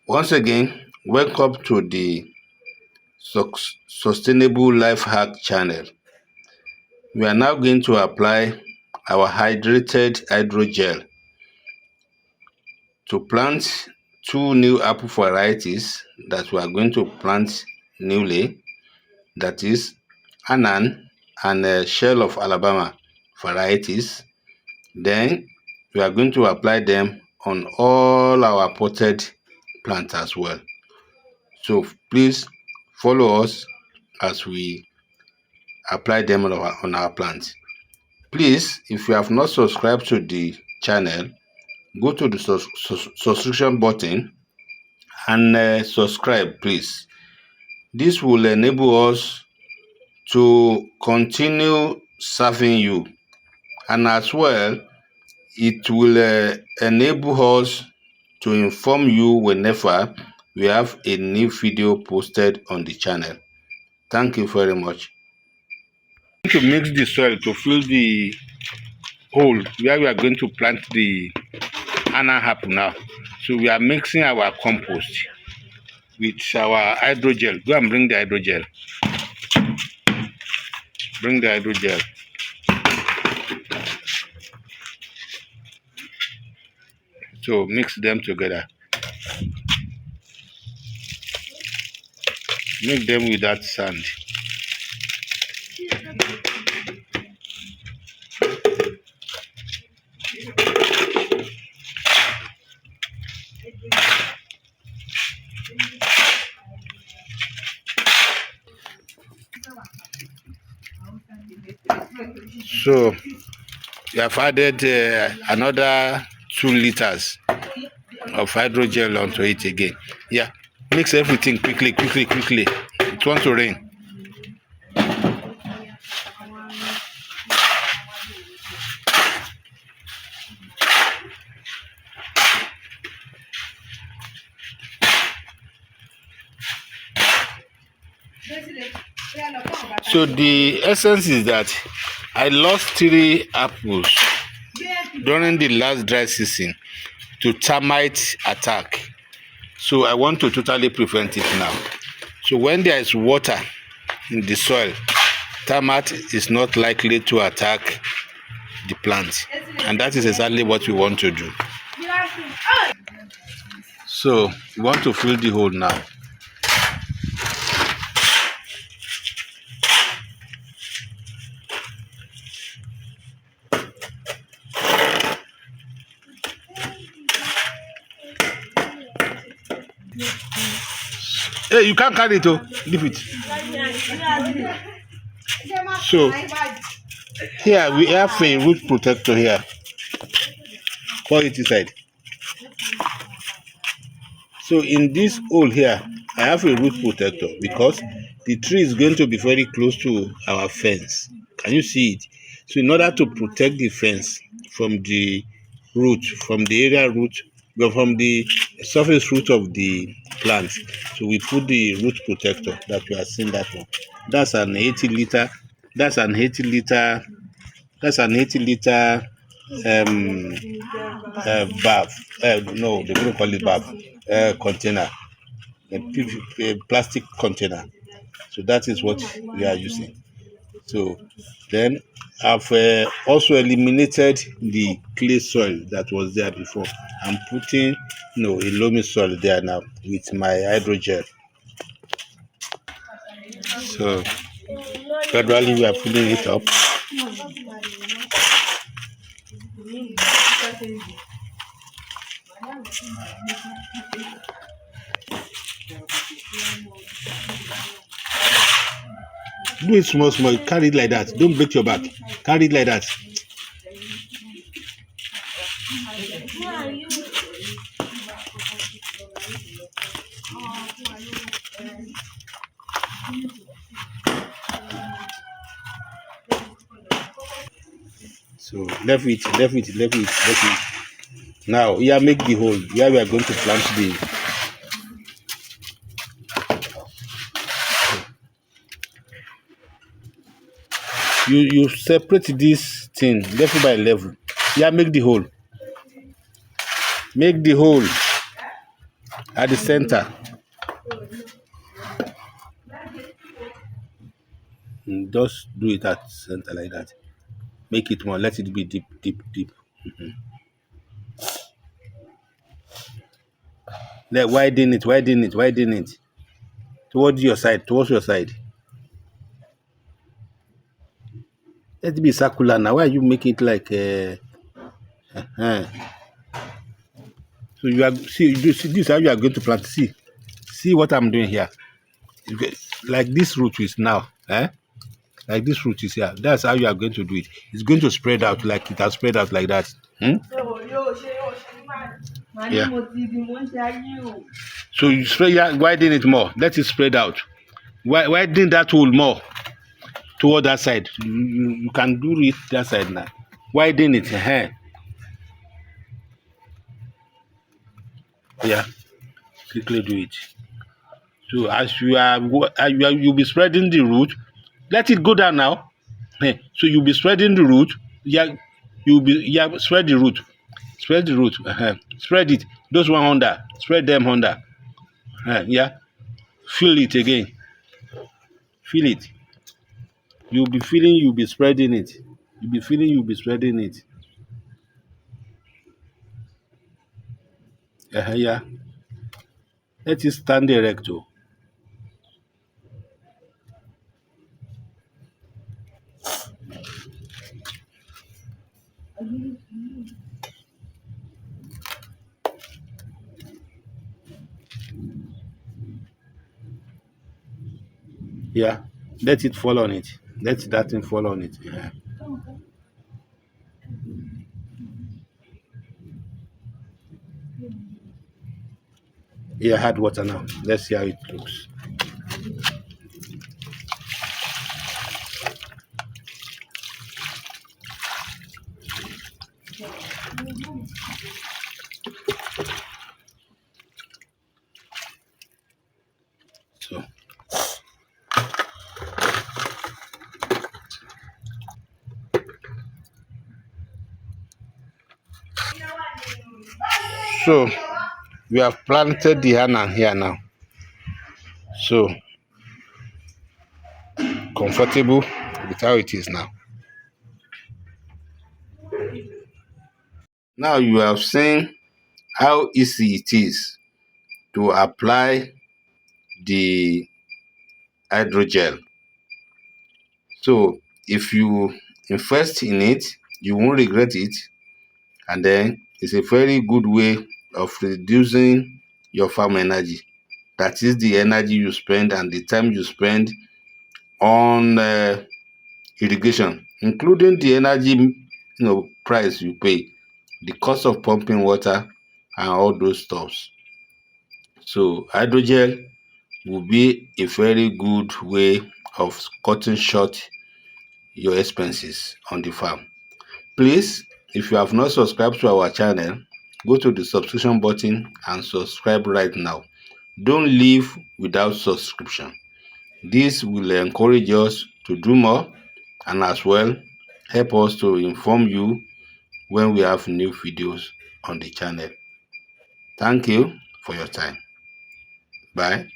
Once again, welcome to the Sustainable Life Hack channel. We are now going to apply our hydrated hydrogel to plant two new apple varieties that we are going to plant newly, that is Anan and Shell of Alabama varieties. Then we are going to apply them on all our potted plants as well. So please follow us as we apply them on our plants. Please, if you have not subscribed to the channel, go to the subscription button and subscribe, please. This will enable us to continue serving you, and as well it will enable us to inform you whenever we have a new video posted on the channel. Thank you very much. To mix the soil to fill the hole where we are going to plant the Anna apple now. So we are mixing our compost with our hydrogel. Go and bring the hydrogel. Bring the hydrogel. So mix them together. Mix them with that sand. So we have added another 2 liters of hydrogel onto it again. Yeah, mix everything quickly. It wants to rain. So the essence is that I lost 3 apples during the last dry season to termite attack. So I want to totally prevent it now. So when there is water in the soil, termite is not likely to attack the plant, and that is exactly what we want to do. So we want to fill the hole now. Hey, you can't carry it, oh. Leave it. So here we have a root protector here. Pour it inside. So in this hole here, I have a root protector because the tree is going to be very close to our fence. Can you see it? So in order to protect the fence from the root, from the area root, from the surface root of the plant, so we put the root protector that we are seeing that one. That's an 80 liter. That's an 80 liter. That's an 80 liter bath. No, they don't call it bath. Container, a plastic container. So that is what we are using. So then I've also eliminated the clay soil that was there before. I'm putting a loamy soil there now with my hydrogel. So gradually we are filling it up. Do it small. Carry it like that. Don't break your back. Carry it like that. So left it. Now here, make the hole where we are going to plant the. You separate this thing level by level. Yeah, make the hole. Make the hole. At the center. Just do it at center like that. Make it more. Let it be deep, deep, deep. Let widen it, widen it, widen it. Towards your side, towards your side. Let it be circular now. Why are you making it like So you are see, this is how you are going to plant. See what I'm doing here. Like this root is now, like this root is here. That's how you are going to do it. It's going to spread out like it has spread out like that. Yeah. So you spread, yeah, widen it more. Let it spread out. Widen that hole more toward that side. You can do it that side now. Widen it. Yeah. Quickly do it. So as you'll be spreading the root, let it go down now. So you'll be spreading the root. Yeah, spread the root. Spread the root. Spread it. Those one under. Spread them under. Yeah. Feel it again. Feel it. You'll be feeling you'll be spreading it. You'll be feeling you'll be spreading it. Yeah. Let it stand erect. Yeah. Let it fall on it. Let that thing fall on it. Yeah, add water now. Let's see how it looks. So So we have planted the henna here now. So comfortable with how it is now. Now you have seen how easy it is to apply the hydrogel. So if you invest in it, you won't regret it. And then it's a very good way of reducing your farm energy. That is the energy you spend and the time you spend on irrigation, including the energy price you pay, the cost of pumping water, and all those stuffs. So hydrogel will be a very good way of cutting short your expenses on the farm. Please, if you have not subscribed to our channel, go to the subscription button and subscribe right now. Don't leave without subscription. This will encourage us to do more and as well help us to inform you when we have new videos on the channel. Thank you for your time. Bye.